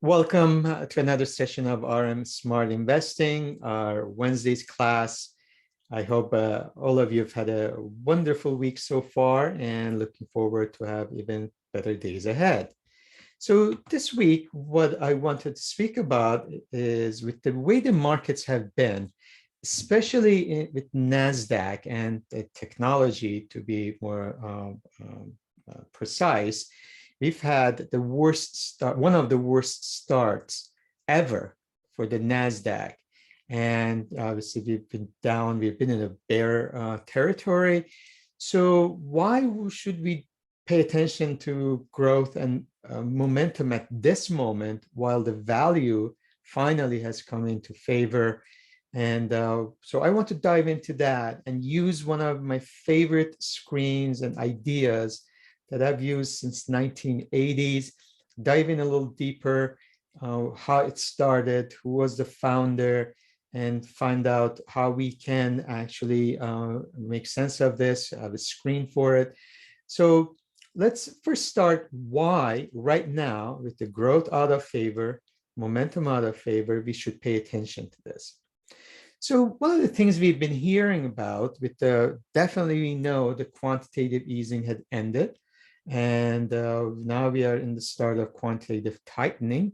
Welcome to another session of RM Smart Investing, our Wednesday's class. I hope all of you have had a wonderful week so far and looking forward to have even better days ahead. So this week, what I wanted to speak about is with the way the markets have been, especially with NASDAQ and the technology to be more precise. We've had the worst start, one of the worst starts ever for the NASDAQ. And obviously we've been down, we've been in a bear territory. So why should we pay attention to growth and momentum at this moment while the value finally has come into favor? And so I want to dive into that and use one of my favorite screens and ideas that I've used since 1980s, dive in a little deeper, how it started, who was the founder, and find out how we can actually make sense of this. I have a screen for it. So let's first start why right now, with the growth out of favor, momentum out of favor, we should pay attention to this. So one of the things we've been hearing about with the, definitely we know the quantitative easing had ended. And now we are in the start of quantitative tightening.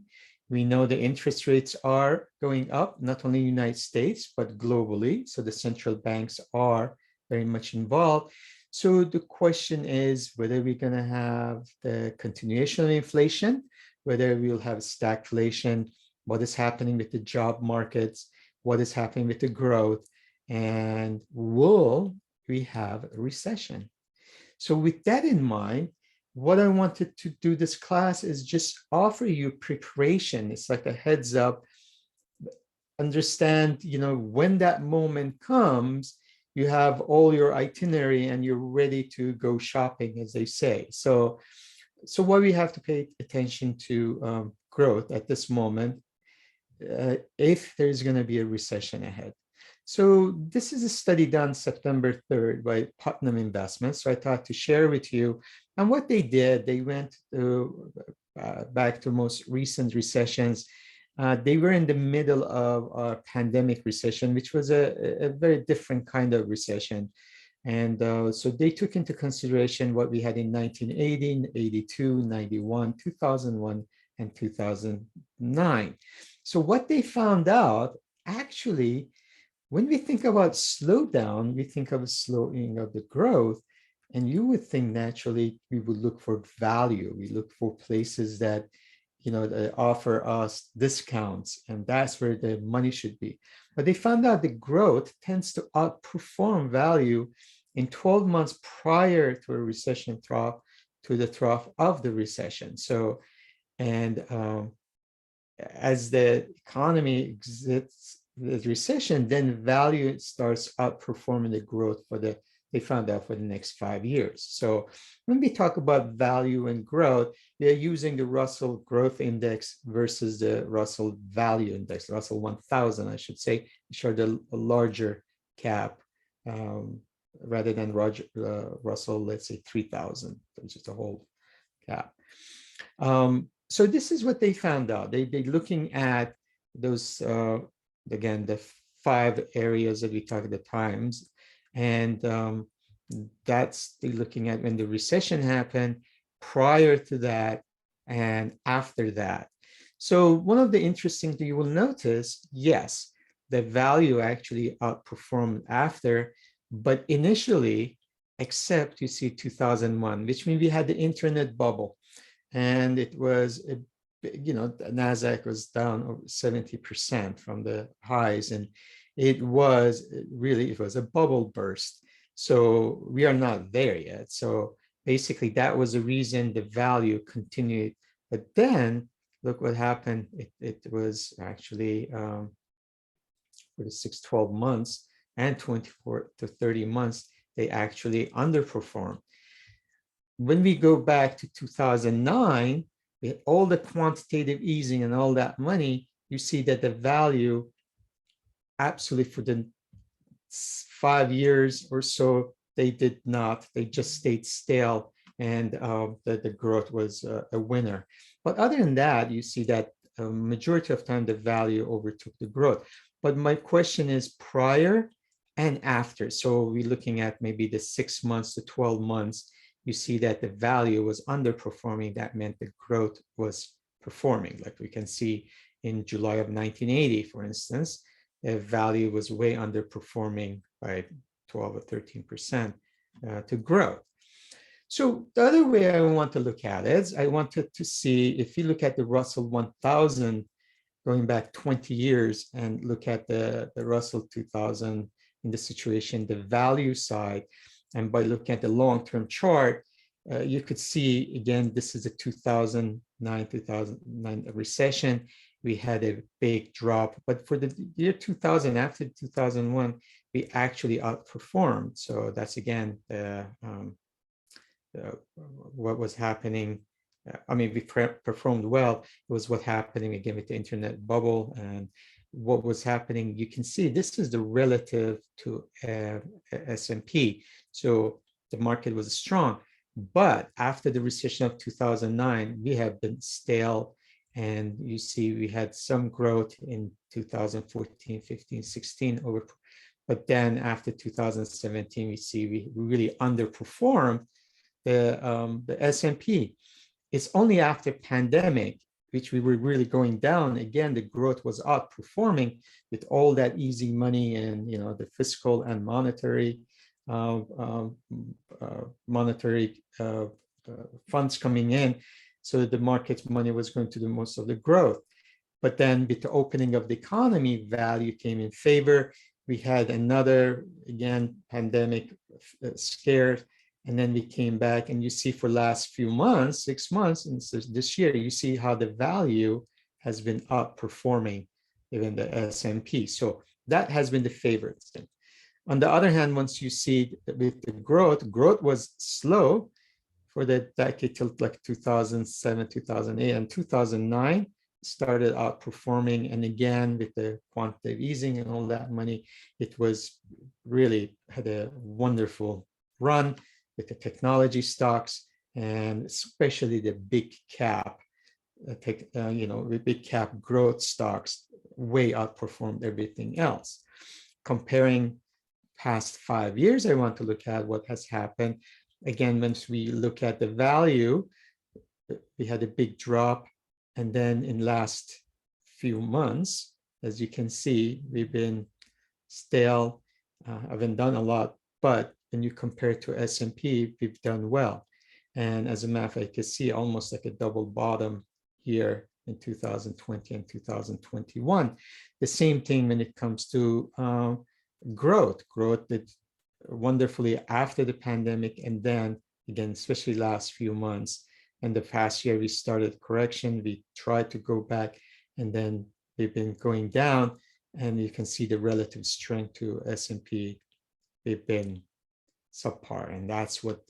We know the interest rates are going up, not only in the United States, but globally. So the central banks are very much involved. So the question is whether we're going to have the continuation of inflation, whether we'll have stagflation, what is happening with the job markets, what is happening with the growth, and will we have a recession? So with that in mind, what I wanted to do this class is just offer you preparation. It's like a heads up. Understand, when that moment comes, you have all your itinerary and you're ready to go shopping, as they say. So why we have to pay attention to growth at this moment, if there's going to be a recession ahead. So this is a study done September 3rd by Putnam Investments. So I thought to share with you. And what they did, they went back to most recent recessions. They were in the middle of a pandemic recession, which was a very different kind of recession. And so they took into consideration what we had in 1980, 82, 91, 2001, and 2009. So what they found out, actually, when we think about slowdown, we think of a slowing of the growth, and you would think naturally we would look for value. We look for places that, that offer us discounts, and that's where the money should be. But they found out the growth tends to outperform value in 12 months prior to a recession trough, to the trough of the recession. So, and as the economy exits the recession, then value starts outperforming the growth they found out for the next 5 years. So when we talk about value and growth, we are using the Russell Growth Index versus the Russell Value Index, Russell 1000, I should say, which are the larger cap, rather than Russell, let's say 3000, which is the whole cap. So this is what they found out. They're looking at those, again, the 5 areas that we talked at the times. And that's they're looking at when the recession happened, prior to that, and after that. So one of the interesting things you will notice, yes, the value actually outperformed after, but initially, except you see 2001, which means we had the internet bubble. And it was, NASDAQ was down over 70% from the highs. And it was a bubble burst. So we are not there yet. So basically that was the reason the value continued. But then look what happened. It was actually for the 6-12 months and 24 to 30 months, they actually underperformed. When we go back to 2009, with all the quantitative easing and all that money, you see that the value absolutely for the 5 years or so, they did not, they just stayed stale, and the growth was a winner. But other than that, you see that majority of time, the value overtook the growth. But my question is prior and after. So we're looking at maybe the 6 months to 12 months, you see that the value was underperforming. That meant the growth was performing. Like we can see in July of 1980, for instance, the value was way underperforming by 12 or 13% to growth. So the other way I want to look at it is I wanted to see if you look at the Russell 1000 going back 20 years and look at the Russell 2000 in the situation, the value side, and by looking at the long-term chart, you could see, again, this is a 2009 recession. We had a big drop, but for the year 2000, after 2001, we actually outperformed. So that's, again, what was happening. I mean, we performed well. It was what happening again with the internet bubble and what was happening. You can see this is the relative to S&P. So the market was strong, but after the recession of 2009, we have been stale. And you see, we had some growth in 2014, 15, 16 over, but then after 2017, we see we really underperformed the S&P. It's only after pandemic, which we were really going down, again, the growth was outperforming with all that easy money and, you know, the fiscal and monetary funds coming in. So the market's money was going to do most of the growth. But then with the opening of the economy, value came in favor. We had another, again, pandemic scare. And then we came back, and you see for last few months, 6 months, and this year, you see how the value has been outperforming even the S&P. So that has been the favorite thing. On the other hand, once you see with the growth was slow for the decade till like 2007, 2008, and 2009 started outperforming. And again, with the quantitative easing and all that money, it was really had a wonderful run with the technology stocks, and especially the big cap, the big cap growth stocks way outperformed everything else. Comparing past 5 years, I want to look at what has happened. Again, once we look at the value, we had a big drop, and then in last few months, as you can see, we've been stale, haven't done a lot, but when you compare it to S&P, we've done well. And as a matter of fact, you can see almost like a double bottom here in 2020 and 2021. The same thing when it comes to growth. Growth did wonderfully after the pandemic, and then again, especially last few months. And the past year, we started correction. We tried to go back, and then we've been going down. And you can see the relative strength to S&P. We've been subpar, and that's what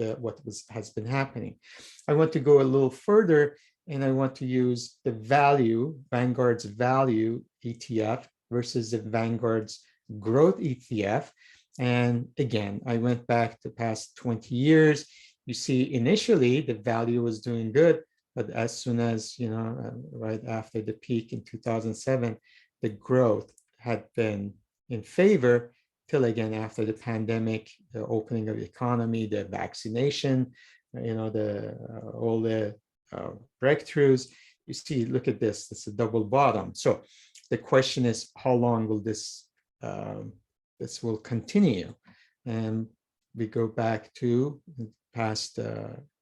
has been happening. I want to go a little further, and I want to use the value, Vanguard's value ETF versus the Vanguard's growth ETF. And again, I went back the past 20 years. You see, initially the value was doing good, but as soon as, right after the peak in 2007, the growth had been in favor. Till again, after the pandemic, the opening of the economy, the vaccination, all the breakthroughs, you see, look at this, it's a double bottom. So the question is, how long will this will continue? And we go back to the past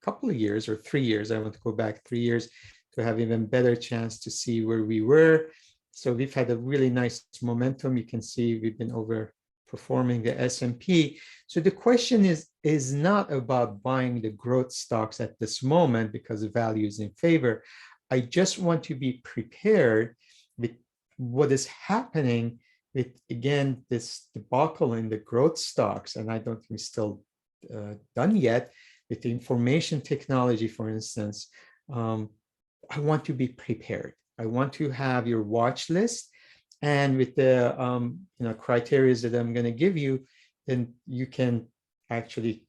couple of years or 3 years. I want to go back 3 years to have even better chance to see where we were. So we've had a really nice momentum. You can see we've been overperforming the S&P. So the question is not about buying the growth stocks at this moment because the value is in favor. I just want to be prepared with what is happening with, again, this debacle in the growth stocks. And I don't think it's still done yet with the information technology, for instance. I want to be prepared. I want to have your watch list. And with the criteria that I'm going to give you, then you can actually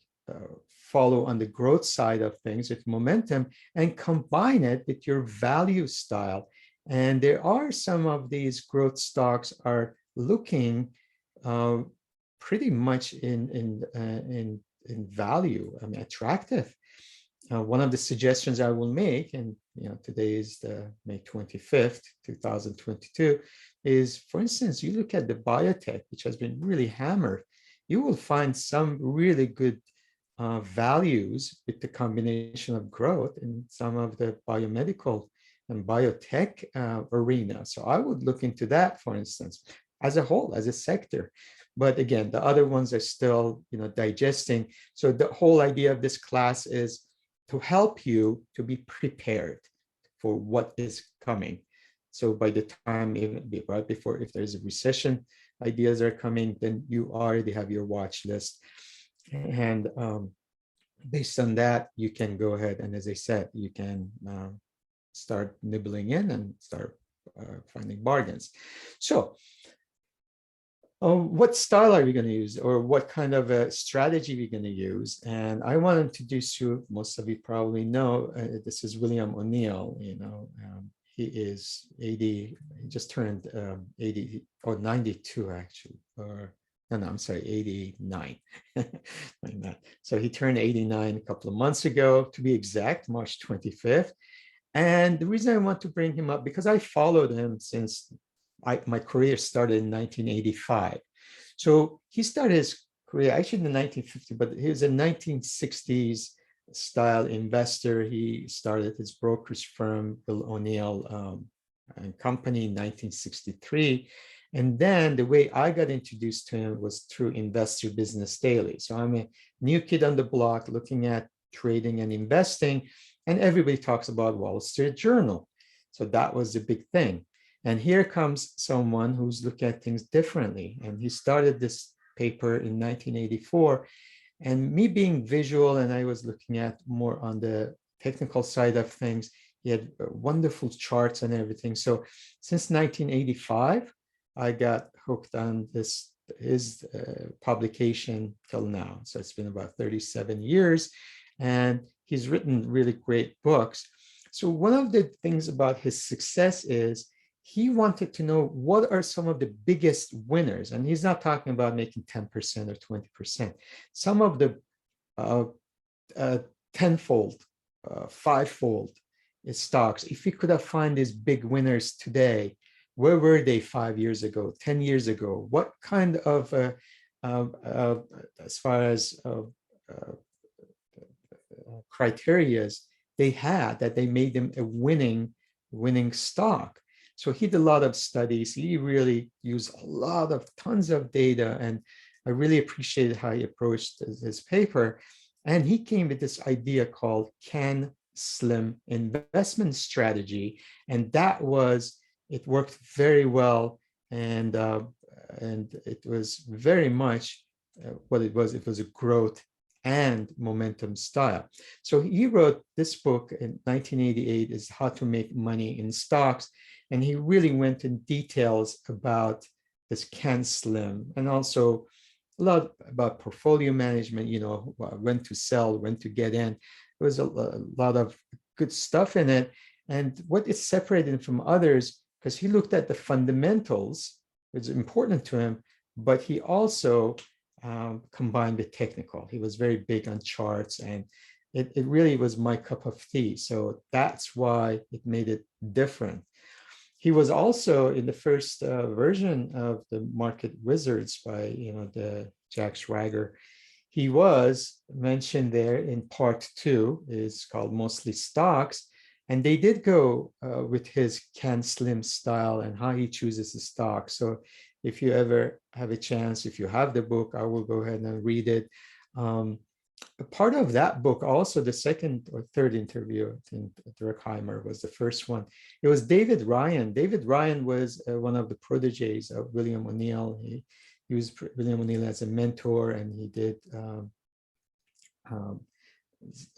follow on the growth side of things with momentum and combine it with your value style. And there are some of these growth stocks are looking pretty much in value, I mean, attractive. One of the suggestions I will make, and today is the May 25th, 2022, is, for instance, you look at the biotech, which has been really hammered, you will find some really good values with the combination of growth in some of the biomedical and biotech arena. So I would look into that, for instance, as a whole, as a sector. But again, the other ones are still, digesting. So the whole idea of this class is to help you to be prepared for what is coming. So by the time, even right before, if there's a recession, ideas are coming, then you already have your watch list. And based on that, you can go ahead and, as I said, you can start nibbling in and start finding bargains. So what style are we going to use, or what kind of a strategy we're going to use? And I want to introduce you, most of you probably know, this is William O'Neill. He is 80, he just turned 80 or 92 actually, or no, I'm sorry, 89. Like that. So he turned 89 a couple of months ago, to be exact, March 25th. And the reason I want to bring him up, because I followed him since my career started in 1985. So he started his career actually in the 1950s, but he was a 1960s style investor. He started his brokerage firm, Bill O'Neill and Company, in 1963. And then the way I got introduced to him was through Investor Business Daily. So I'm a new kid on the block looking at trading and investing, and everybody talks about Wall Street Journal. So that was a big thing. And here comes someone who's looking at things differently. And he started this paper in 1984. And me being visual, and I was looking at more on the technical side of things, he had wonderful charts and everything. So since 1985, I got hooked on his publication till now. So it's been about 37 years. And he's written really great books. So one of the things about his success is he wanted to know what are some of the biggest winners. And he's not talking about making 10% or 20%. Some of the tenfold, fivefold stocks. If we could have found these big winners today, where were they 5 years ago, 10 years ago? What kind of, as far as criterias they had that they made them a winning stock? So he did a lot of studies. He really used tons of data, and I really appreciated how he approached his paper. And he came with this idea called CAN-SLIM investment strategy, and it worked very well, and it was very much what it was. It was a growth and momentum style. So he wrote this book in 1988, is How to Make Money in Stocks. And he really went in details about this CAN-SLIM, and also a lot about portfolio management, when to sell, when to get in. There was a lot of good stuff in it. And what is separated from others, because he looked at the fundamentals, which is important to him, but he also combined with technical. He was very big on charts, and it really was my cup of tea. So that's why it made it different. He was also in the first version of the Market Wizards by the Jack Schwager. He was mentioned there in part 2, is called Mostly Stocks. And they did go with his CAN-SLIM style and how he chooses the stock. So if you ever have a chance, if you have the book, I will go ahead and read it. A part of that book, also the second or third interview, I think Durkheim was the first one. It was David Ryan. David Ryan was one of the proteges of William O'Neill. He used William O'Neill as a mentor, and he did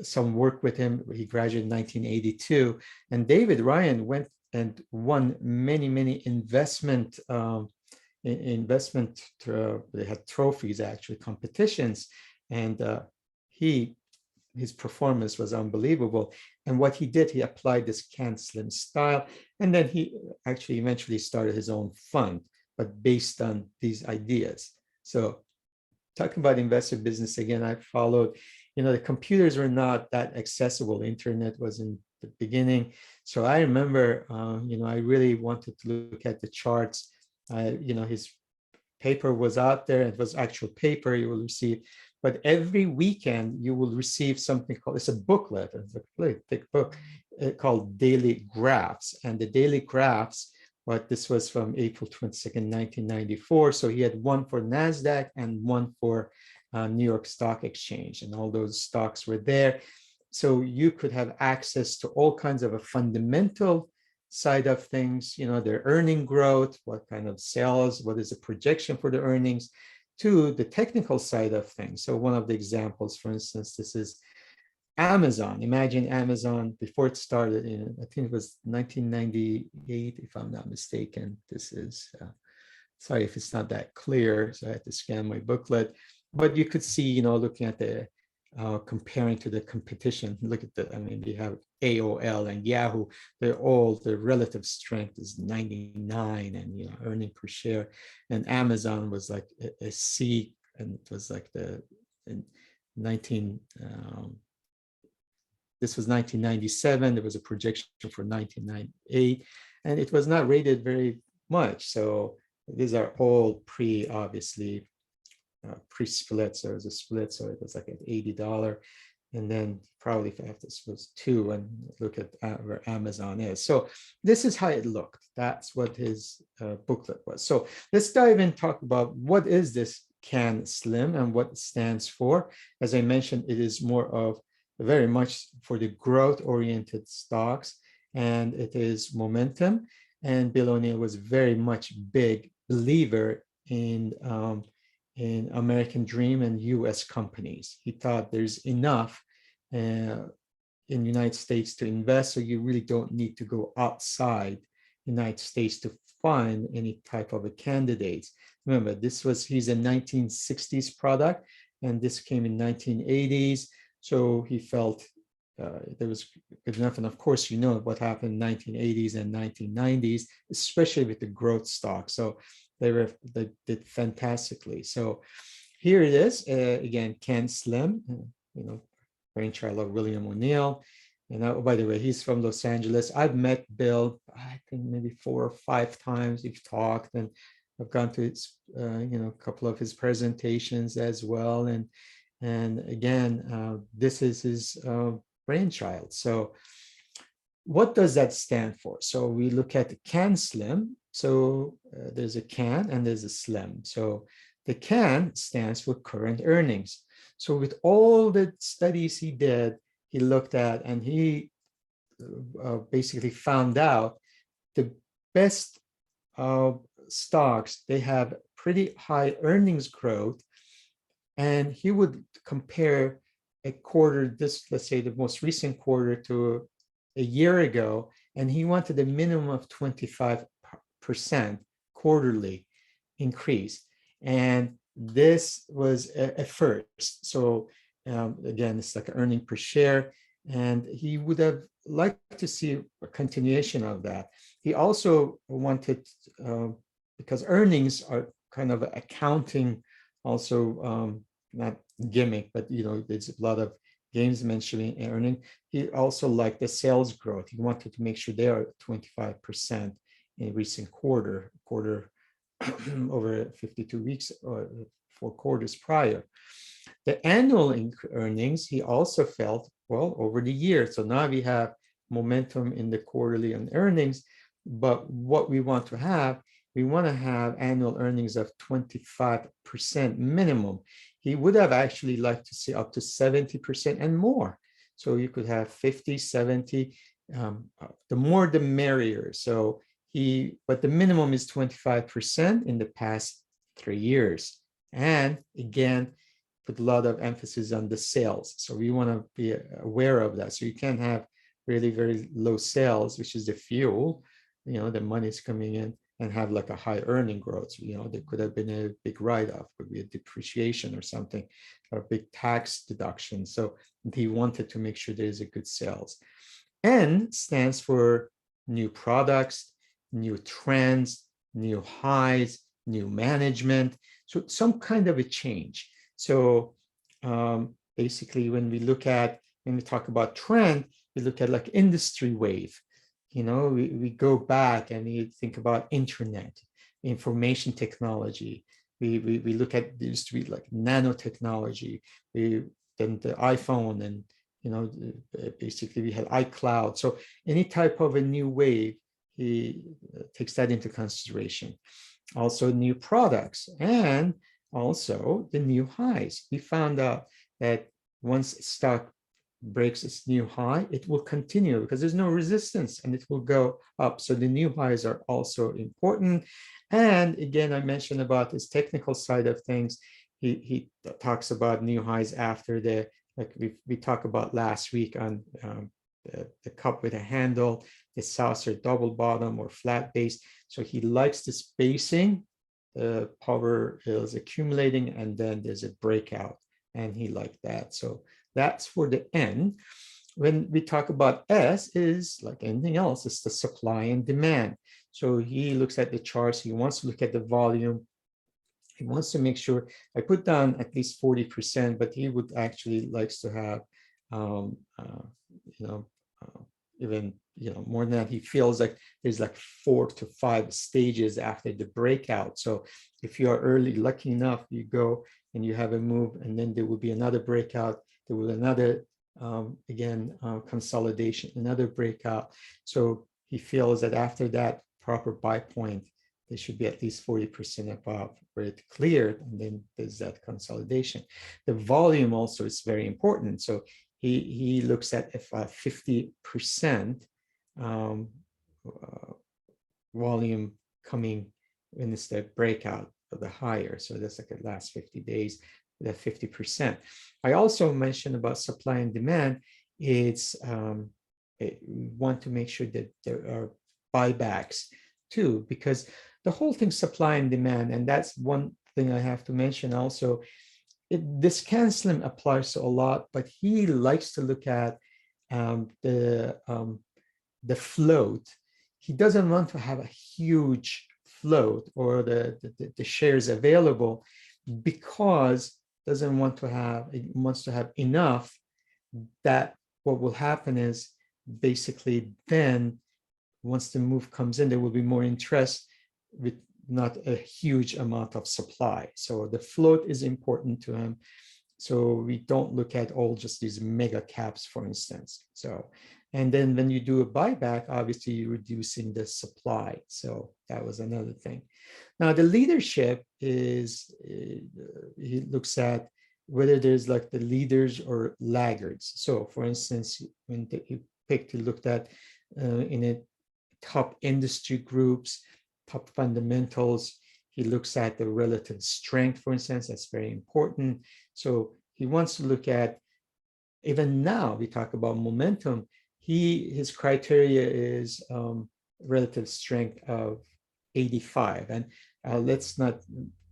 some work with him. He graduated in 1982, and David Ryan went and won many investment. They had trophies, actually competitions, and he his performance was unbelievable. And what he did, he applied this CanSlim style, and then he actually eventually started his own fund, but based on these ideas. So talking about investor business again, I followed, the computers were not that accessible. Internet was in the beginning. So I remember, I really wanted to look at the charts. His paper was out there. It was actual paper you will receive. But every weekend you will receive something called, it's a booklet, it's a really thick book called Daily Graphs. And the Daily Graphs, but this was from April 22nd, 1994. So he had one for NASDAQ and one for New York Stock Exchange, and all those stocks were there. So you could have access to all kinds of a fundamental side of things, their earning growth, what kind of sales, what is the projection for the earnings, to the technical side of things. So one of the examples, for instance, this is Amazon. Imagine Amazon before it started in, I think it was 1998, if I'm not mistaken. This is, sorry if it's not that clear, so I had to scan my booklet. But you could see, looking at the, comparing to the competition, look at the, you have AOL and Yahoo, they're all, the relative strength is 99, and, earning per share. And Amazon was like a C, and it was like the, in 19, this was 1997. There was a projection for 1998, and it was not rated very much. So these are all obviously, pre-split. So it was a split, so it was like at $80. And then probably if this was 2, and look at where Amazon is. So this is how it looked. That's what his booklet was. So let's dive in, talk about what is this CanSlim and what it stands for. As I mentioned, it is more of very much for the growth-oriented stocks, and it is momentum. And Bill O'Neill was very much big believer in American Dream and U.S. companies. He thought there's enough in the United States to invest, so you really don't need to go outside the United States to find any type of a candidates. Remember, he's a 1960s product, and this came in 1980s. So he felt there was good enough. And of course, what happened in 1980s and 1990s, especially with the growth stock. So they did fantastically. So here it is, again, CanSlim, brainchild of William O'Neill. And by the way, he's from Los Angeles. I've met Bill, I think maybe 4 or 5 times. We've talked, and I've gone to his, a couple of his presentations as well. And again, this is his brainchild. So what does that stand for? So we look at the CanSlim. So there's a CAN and there's a SLIM. So the CAN stands for current earnings. So with all the studies he did, he looked at, and he basically found out the best stocks, they have pretty high earnings growth. And he would compare a quarter, let's say the most recent quarter, to a year ago, and he wanted a minimum of 25% quarterly increase. And this was a first. So again, it's like earning per share, and he would have liked to see a continuation of that. He also wanted, because earnings are kind of accounting also, not gimmick, but there's a lot of games mentioning earning. He also liked the sales growth. He wanted to make sure they are 25% in recent quarter over 52 weeks or 4 quarters prior. The annual earnings, he also felt, well, over the year. So now we have momentum in the quarterly and earnings, but what we want to have, we want to have annual earnings of 25% minimum. He would have actually liked to see up to 70% and more. So you could have 50, 70, the more the merrier. So but the minimum is 25% in the past 3 years. And again, put a lot of emphasis on the sales. So we want to be aware of that. So you can't have really very low sales, which is the fuel, the money's coming in, and have like a high earning growth. You know, there could have been a big write-off, could be a depreciation or something, or a big tax deduction. So he wanted to make sure there's a good sales. N stands for new products, new trends, new highs, new management. So some kind of a change. So basically, when we talk about trend, we look at like industry wave. You know, we go back and we think about internet, information technology. We look at, there used to be like nanotechnology. Then the iPhone, and you know, basically we had iCloud. So any type of a new wave, he takes that into consideration. Also new products, and also the new highs. We found out that once stock breaks its new high, it will continue because there's no resistance and it will go up. So the new highs are also important. And again, I mentioned about this technical side of things. He talks about new highs after the, like we talked about last week on the cup with a handle, the saucer double bottom or flat base. So he likes the spacing. The power is accumulating and then there's a breakout, and he liked that. So that's for the N. When we talk about S, is like anything else, it's the supply and demand. So he looks at the charts, he wants to look at the volume, he wants to make sure, I put down at least 40%, but he would actually likes to have, you know, even, you know, more than that. He feels like there's like 4 to 5 stages after the breakout. So if you are early, lucky enough, you go and you have a move, and then there will be another breakout, there will another, consolidation, another breakout. So he feels that after that proper buy point, there should be at least 40% above where it cleared, and then there's that consolidation. The volume also is very important. So he looks at if 50% volume coming when it's the breakout of the higher. So that's like the last 50 days, that 50%. I also mentioned about supply and demand. It's we want to make sure that there are buybacks too, because the whole thing supply and demand, and that's one thing I have to mention also. This CAN-SLIM applies to a lot, but he likes to look at the float. He doesn't want to have a huge float or the shares available, because doesn't want to have, it wants to have enough that what will happen is basically then once the move comes in, there will be more interest with not a huge amount of supply. So the float is important to him. So we don't look at all just these mega caps, for instance. So, and then when you do a buyback, obviously you're reducing the supply. So that was another thing. Now the leadership is, he looks at whether there's like the leaders or laggards. So for instance, when he picked, he looked at in a top industry groups, top fundamentals. He looks at the relative strength, for instance, that's very important. So he wants to look at, even now we talk about momentum, his criteria is relative strength of 85. And let's not,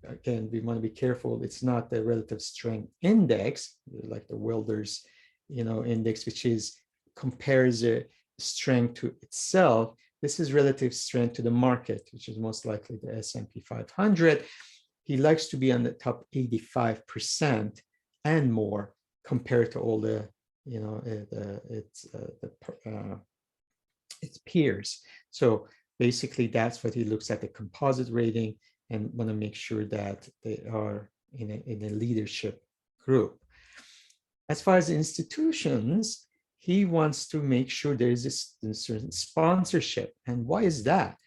again, we want to be careful. It's not the relative strength index, like the Wilder's, index, which is compares the strength to itself. This is relative strength to the market, which is most likely the S&P 500. He likes to be on the top 85% and more compared to all the, its peers. So basically, that's what he looks at, the composite rating, and want to make sure that they are in a leadership group. As far as institutions, he wants to make sure there is a certain sponsorship. And why is that?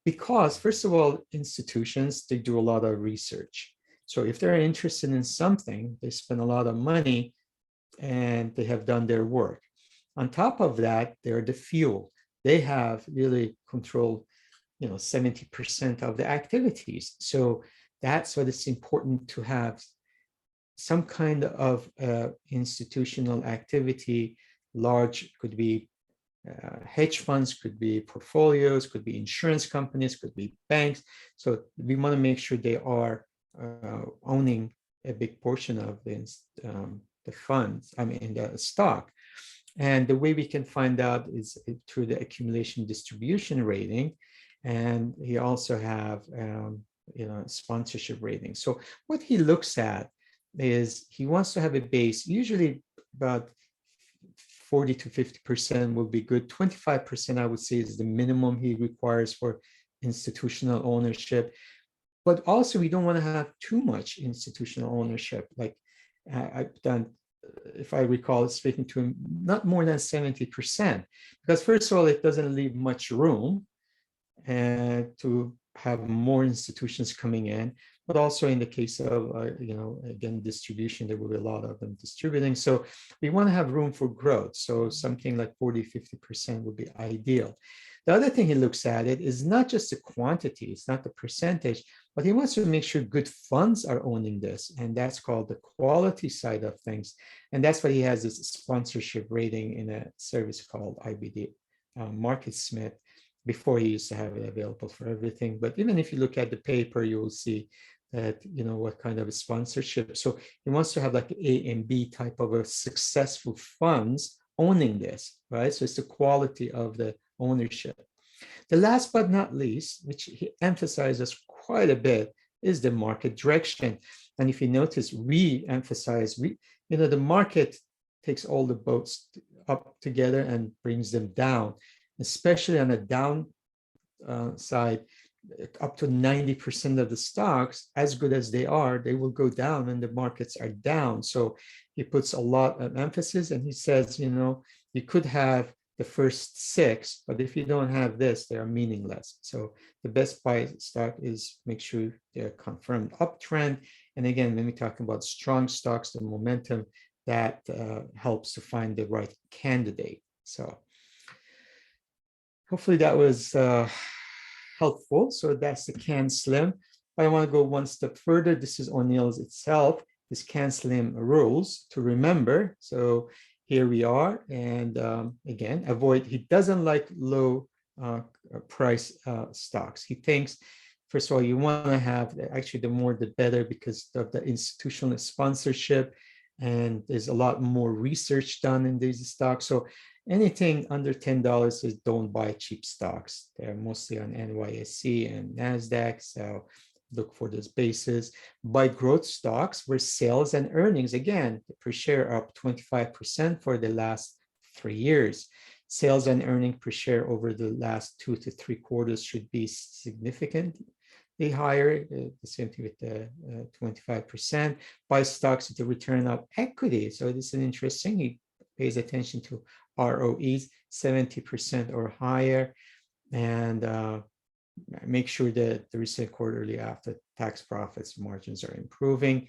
Because first of all, institutions, they do a lot of research. So if they're interested in something, they spend a lot of money and they have done their work. On top of that, they're the fuel. They have really controlled, 70% of the activities. So that's why it's important to have some kind of institutional activity. Large could be hedge funds, could be portfolios, could be insurance companies, could be banks. So we want to make sure they are owning a big portion of the funds, I mean, the stock. And the way we can find out is through the accumulation distribution rating. And he also have, sponsorship rating. So what he looks at is he wants to have a base, usually about 40 to 50% will be good. 25%, I would say, is the minimum he requires for institutional ownership. But also, we don't want to have too much institutional ownership. Like I've done, if I recall speaking to him, not more than 70%. Because first of all, it doesn't leave much room to have more institutions coming in, but also in the case of, again, distribution, there will be a lot of them distributing. So we want to have room for growth. So something like 40, 50% would be ideal. The other thing he looks at it is not just the quantity, it's not the percentage, but he wants to make sure good funds are owning this. And that's called the quality side of things. And that's why he has this sponsorship rating in a service called IBD MarketSmith. Before, he used to have it available for everything. But even if you look at the paper, you will see that, what kind of a sponsorship. So he wants to have like A and B type of a successful funds owning this, right? So it's the quality of the ownership. The last but not least, which he emphasizes quite a bit, is the market direction. And if you notice, we emphasize, the market takes all the boats up together and brings them down, especially on the down side. Up to 90% of the stocks, as good as they are, they will go down when the markets are down. So he puts a lot of emphasis, and he says, you could have the first 6, but if you don't have this, they are meaningless. So the best buy stock is make sure they're confirmed uptrend. And again, when we talk about strong stocks, the momentum, that helps to find the right candidate. So hopefully that was helpful. So that's the CAN-SLIM. But I want to go one step further. This is O'Neill's itself, this CAN-SLIM rules to remember. So here we are. And again, he doesn't like low price stocks. He thinks, first of all, you want to have, actually, the more the better, because of the institutional sponsorship. And there's a lot more research done in these stocks. So anything under $10 is don't buy cheap stocks. They're mostly on NYSE and NASDAQ. So look for those bases. Buy growth stocks where sales and earnings, again, per share are up 25% for the last 3 years. Sales and earnings per share over the last 2 to 3 quarters should be significantly higher. The same thing with the 25%. Buy stocks with the return of equity. So this is interesting. He pays attention to ROEs 70% or higher, and make sure that the recent quarterly after tax profits margins are improving.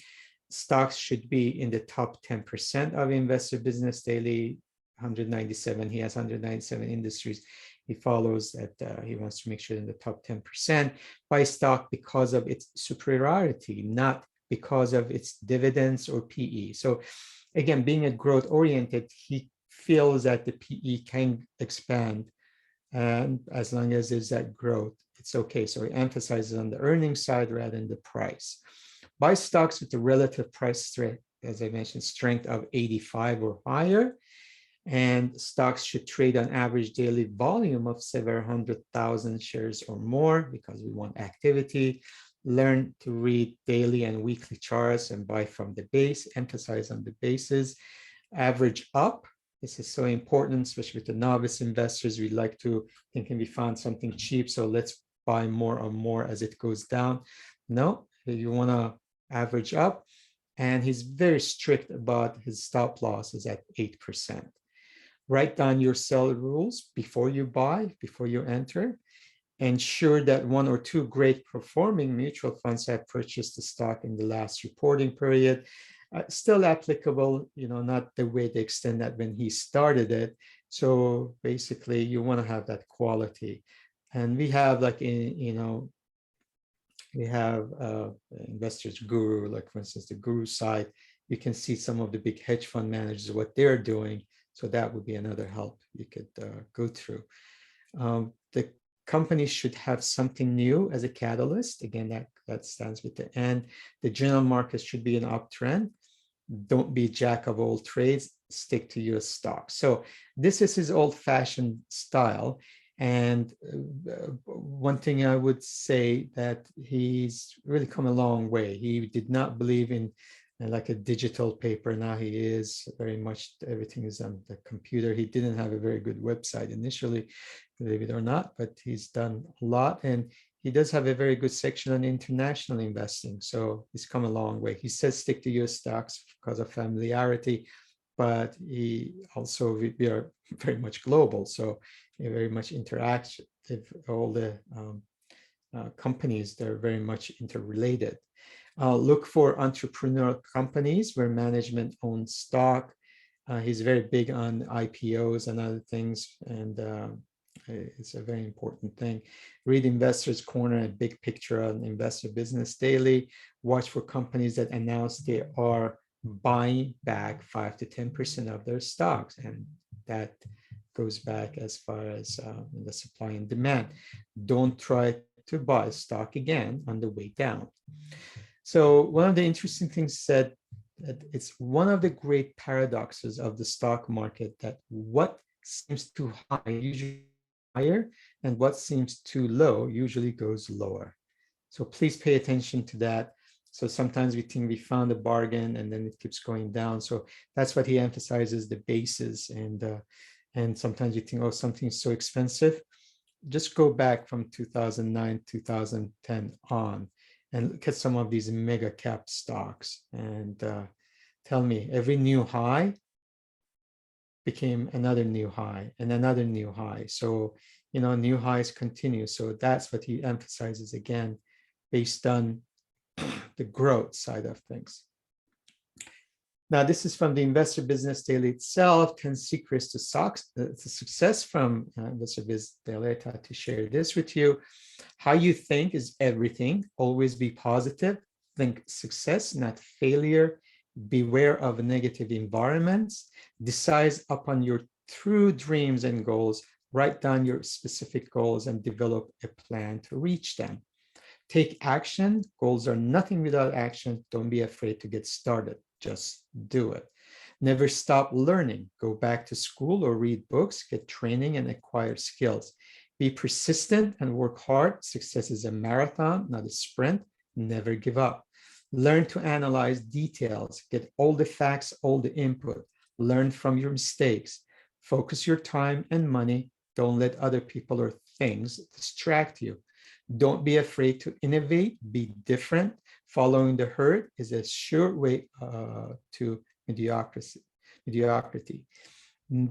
Stocks should be in the top 10% of Investor Business Daily, 197. He has 197 industries he follows that he wants to make sure in the top 10%. Buy stock because of its superiority, not because of its dividends or PE. So again, being a growth oriented, he feels that the PE can expand, and as long as there's that growth, it's okay. So he emphasizes on the earnings side rather than the price. Buy stocks with the relative price strength, as I mentioned, strength of 85 or higher. And stocks should trade on average daily volume of several 100,000 shares or more, because we want activity. Learn to read daily and weekly charts and buy from the base, emphasize on the bases. Average up. This is so important, especially with the novice investors. We like to think, can we find something cheap, so let's buy more and more as it goes down. No, you want to average up. And he's very strict about his stop losses at 8%. Write down your sell rules before you buy, before you enter. Ensure that 1 or 2 great performing mutual funds have purchased the stock in the last reporting period. Still applicable, not the way they extend that when he started it. So basically, you want to have that quality. And we have we have Investors Guru, like for instance, the Guru site. You can see some of the big hedge fund managers, what they're doing. So that would be another help you could go through. The company should have something new as a catalyst. Again, that stands with the N. The general market should be an uptrend. Don't be jack of all trades, stick to your stock. So this is his old-fashioned style. And one thing I would say that he's really come a long way. He did not believe in like a digital paper. Now he is very much, everything is on the computer. He didn't have a very good website initially, believe it or not, but he's done a lot. And he does have a very good section on international investing. So he's come a long way. He says stick to US stocks because of familiarity, but he also, we are very much global. So he very much interacts with all the companies. They're very much interrelated. Look for entrepreneurial companies where management owns stock. He's very big on IPOs and other things, and it's a very important thing. Read Investors Corner and Big Picture on Investor Business Daily. Watch for companies that announce they are buying back 5 to 10% of their stocks, and that goes back as far as the supply and demand. Don't try to buy stock again on the way down. So one of the interesting things said that it's one of the great paradoxes of the stock market that what seems too high usually higher, and what seems too low usually goes lower. So please pay attention to that. So sometimes we think we found a bargain and then it keeps going down. So that's what he emphasizes, the basis. And sometimes you think, oh, something's so expensive. Just go back from 2009, 2010 on and look at some of these mega cap stocks and tell me every new high became another new high and another new high. So, you know, new highs continue. So that's what he emphasizes again, based on the growth side of things. Now, this is from the Investor Business Daily itself, 10 secrets to success from Investor Business Daily. I thought to share this with you. How you think is everything. Always be positive. Think success, not failure. Beware of negative environments. Decide upon your true dreams and goals. Write down your specific goals and develop a plan to reach them. Take action. Goals are nothing without action. Don't be afraid to get started. Just do it. Never stop learning. Go back to school or read books, get training and acquire skills. Be persistent and work hard. Success is a marathon, not a sprint. Never give up. Learn to analyze details. Get all the facts, all the input. Learn from your mistakes. Focus your time and money. Don't let other people or things distract you. Don't be afraid to innovate. Be different. Following the herd is a sure way to mediocrity.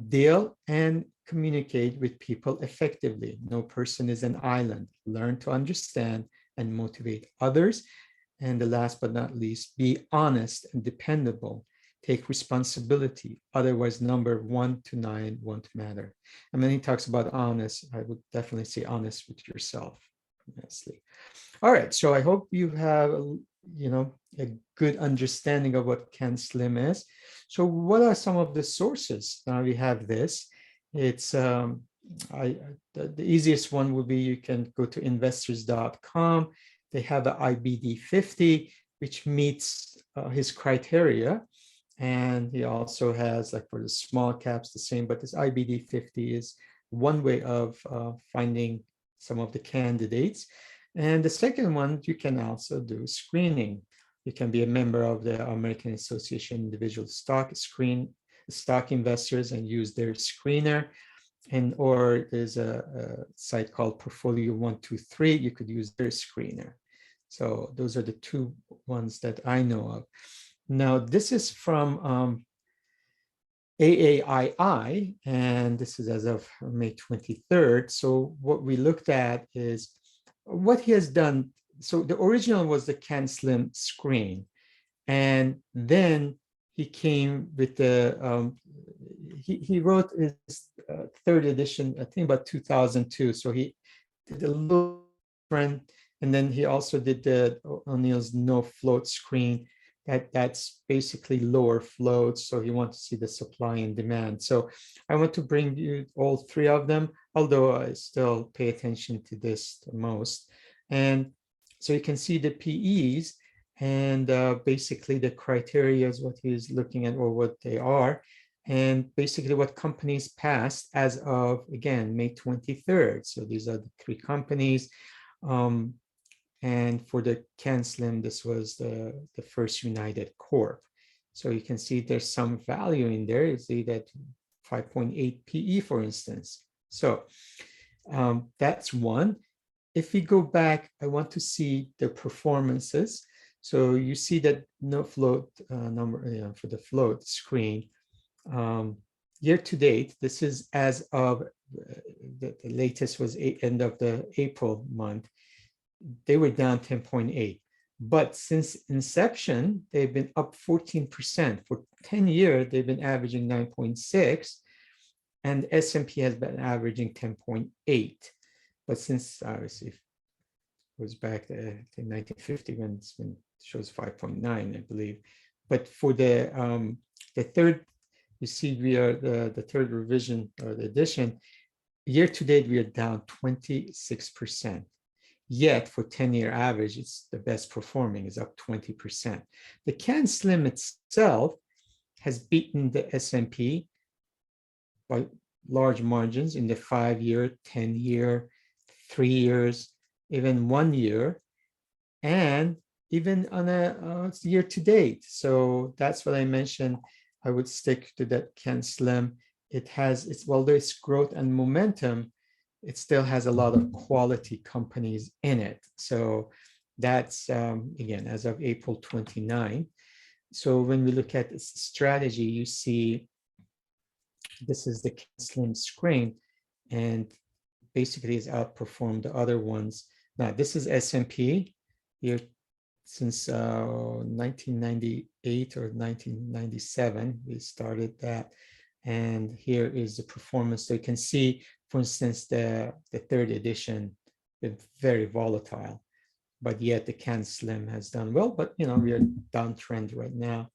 Deal and communicate with people effectively. No person is an island. Learn to understand and motivate others. And the last but not least, be honest and dependable. Take responsibility. Otherwise, number 1 to 9 won't matter. And when he talks about honest, I would definitely say honest with yourself. Honestly. All right. So I hope you have, a good understanding of what Ken Slim is. So what are some of the sources? Now we have this. It's the easiest one would be you can go to investors.com. They have an IBD 50, which meets his criteria. And he also has, like for the small caps, the same, but this IBD 50 is one way of finding some of the candidates. And the second one, you can also do screening. You can be a member of the American Association of Individual Stock Investors and use their screener. Or there's a site called Portfolio 123. You could use their screener. So those are the two ones that I know of. Now, this is from AAII, and this is as of May 23rd. So what we looked at is what he has done. So the original was the Ken Slim screen. And then he came with the, he wrote his third edition, I think about 2002. So he did a little different. And then he also did the O'Neill's no float screen, that's basically lower floats. So you want to see the supply and demand. So I want to bring you all three of them, although I still pay attention to this the most. And so you can see the PEs and basically the criteria is what he's looking at or what they are. And basically what companies passed as of, again, May 23rd. So these are the three companies. And for the CanSlim, this was the First United Corp. So you can see there's some value in there. You see that 5.8 PE, for instance. So that's one. If we go back, I want to see the performances. So you see that no float number for the float screen. Year to date, this is as of the latest was end of the April month. They were down 10.8. But since inception, they've been up 14%. For 10 years, they've been averaging 9.6, and S&P has been averaging 10.8. But since obviously it goes back to 1950 when it shows 5.9, I believe. But for the third, you see we are the third revision or the edition, year to date, we are down 26%. Yet for 10-year average, it's the best performing, is up 20%. The CanSlim itself has beaten the S&P by large margins in the 5-year, 10-year, 3 years, even 1 year, and even on a year to date. So that's what I mentioned. I would stick to that CanSlim. It has, well, there's growth and momentum. It still has a lot of quality companies in it. So that's, again, as of April 29. So when we look at this strategy, you see this is the CanSlim screen, and basically has outperformed the other ones. Now, this is S&P here since 1998 or 1997. We started that. And here is the performance. So you can see, for instance, the third edition been very volatile, but yet the CanSlim has done well. But we are downtrend right now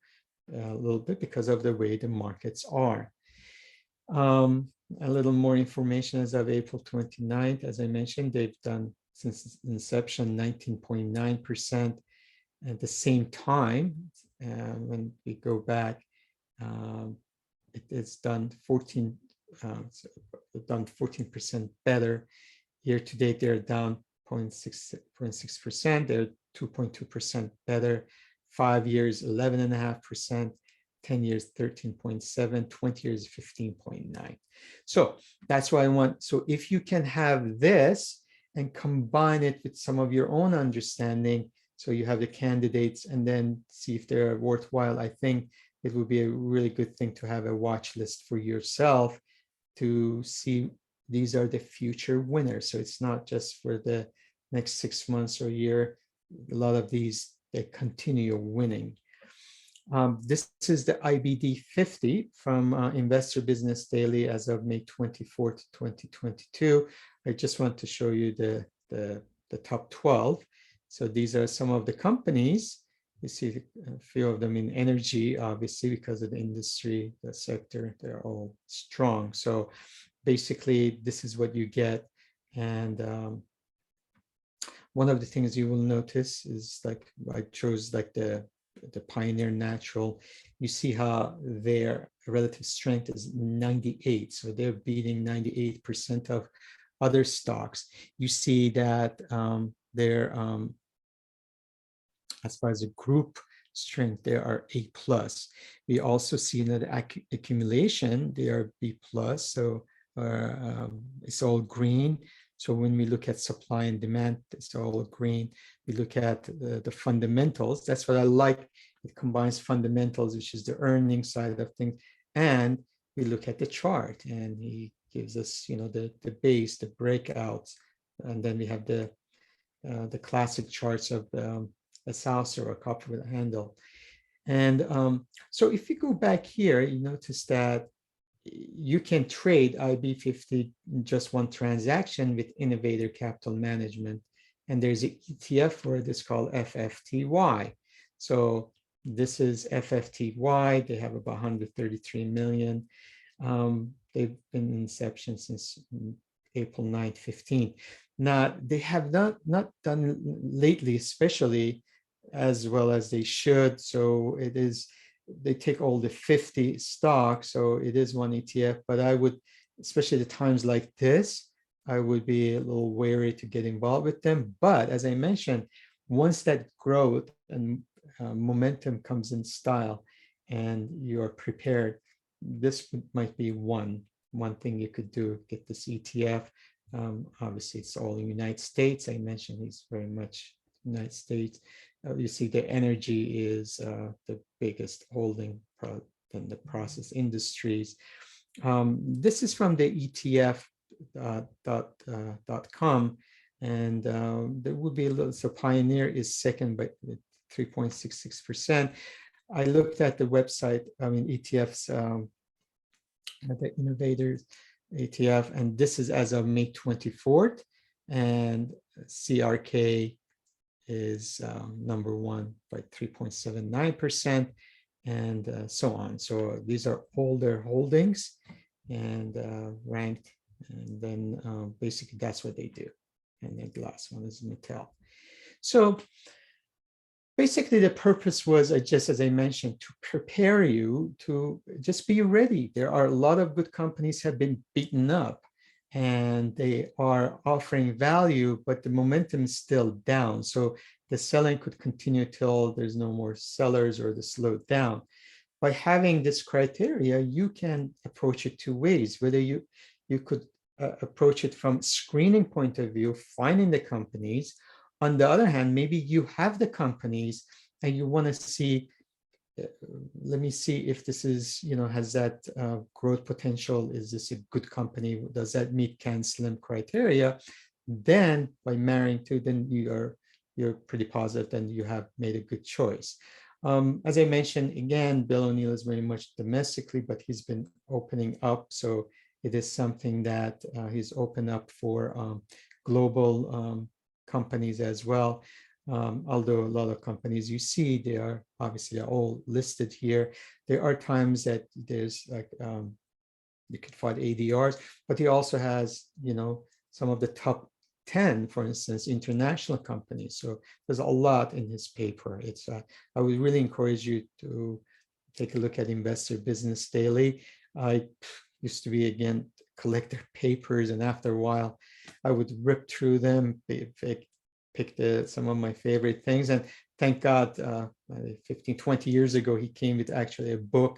a little bit because of the way the markets are. A little more information as of April 29th. As I mentioned, they've done since inception 19.9%. At the same time, when we go back, it's done 14% better. Year to date, they're down 0.6%. They're 2.2% better. 5 years, 11.5%. 10 years, 13.7. 20 years, 15.9. So that's why I want. So if you can have this and combine it with some of your own understanding, so you have the candidates and then see if they're worthwhile, I think it would be a really good thing to have a watch list for yourself to see these are the future winners. So it's not just for the next 6 months or year. A lot of these, they continue winning. This is the IBD 50 from Investor Business Daily as of May 24th, 2022. I just want to show you the top 12. So these are some of the companies. You see a few of them in energy, obviously, because of the industry, the sector, they're all strong. So basically, this is what you get. And one of the things you will notice is like I chose like the Pioneer Natural. You see how their relative strength is 98. So they're beating 98% of other stocks. You see that they're as far as the group strength, they are A+. We also see that accumulation, they are B+. So it's all green. So when we look at supply and demand, it's all green. We look at the fundamentals. That's what I like. It combines fundamentals, which is the earnings side of things. And we look at the chart, and he gives us, the base, the breakouts. And then we have the classic charts of a saucer or a cup with a handle. And so if you go back here, you notice that you can trade IB50 in just one transaction with Innovator Capital Management. And there's an ETF for this called FFTY. So This is FFTY. They have about 133 million. They've been in inception since April 9th, 15th. Now, they have not done lately, especially as well as they should. So it is, they take all the 50 stocks. So it is one ETF, but I would, especially at times like this, I would be a little wary to get involved with them. But as I mentioned, once that growth and momentum comes in style and you're prepared, this might be one thing you could do, get this ETF. Obviously, it's all in the United States. I mentioned he's very much United States. You see the energy is the biggest holding in the process industries. This is from the ETF.com, and there would be a little, so Pioneer is second by 3.66%. I looked at the website, I mean, ETFs, the Innovators ETF, and this is as of May 24th, and CRK is number one by 3.79%, and so on. So these are all their holdings and ranked, and then basically that's what they do. And then the last one is Mattel. So basically the purpose was, just as I mentioned, to prepare you to just be ready. There are a lot of good companies have been beaten up and they are offering value, but the momentum is still down. So the selling could continue till there's no more sellers or the slow down. By having this criteria, you can approach it two ways. Whether you could approach it from screening point of view, finding the companies. On the other hand, maybe you have the companies and you want to see, let me see if this is, has that growth potential. Is this a good company? Does that meet CAN-SLIM criteria? Then by marrying two, then you're pretty positive, then you have made a good choice. As I mentioned, again, Bill O'Neill is very much domestically, but he's been opening up. So it is something that he's opened up for global companies as well. Although a lot of companies you see, they are obviously all listed here. There are times that there's like, you could find ADRs, but he also has, some of the top 10, for instance, international companies. So there's a lot in his paper. It's I would really encourage you to take a look at Investor Business Daily. I used to be, again, collect their papers, and after a while I would rip through them, pick some of my favorite things. And thank God, 15, 20 years ago, he came with actually a book,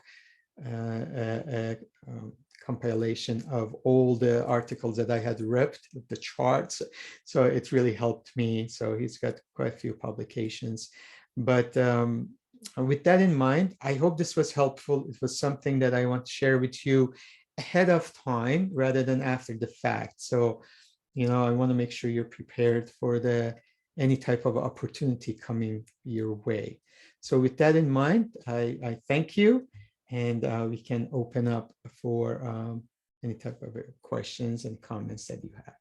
compilation of all the articles that I had ripped, the charts. So it really helped me. So he's got quite a few publications. But with that in mind, I hope this was helpful. It was something that I want to share with you ahead of time rather than after the fact. So, I want to make sure you're prepared for any type of opportunity coming your way. So with that in mind, I thank you. And we can open up for any type of questions and comments that you have.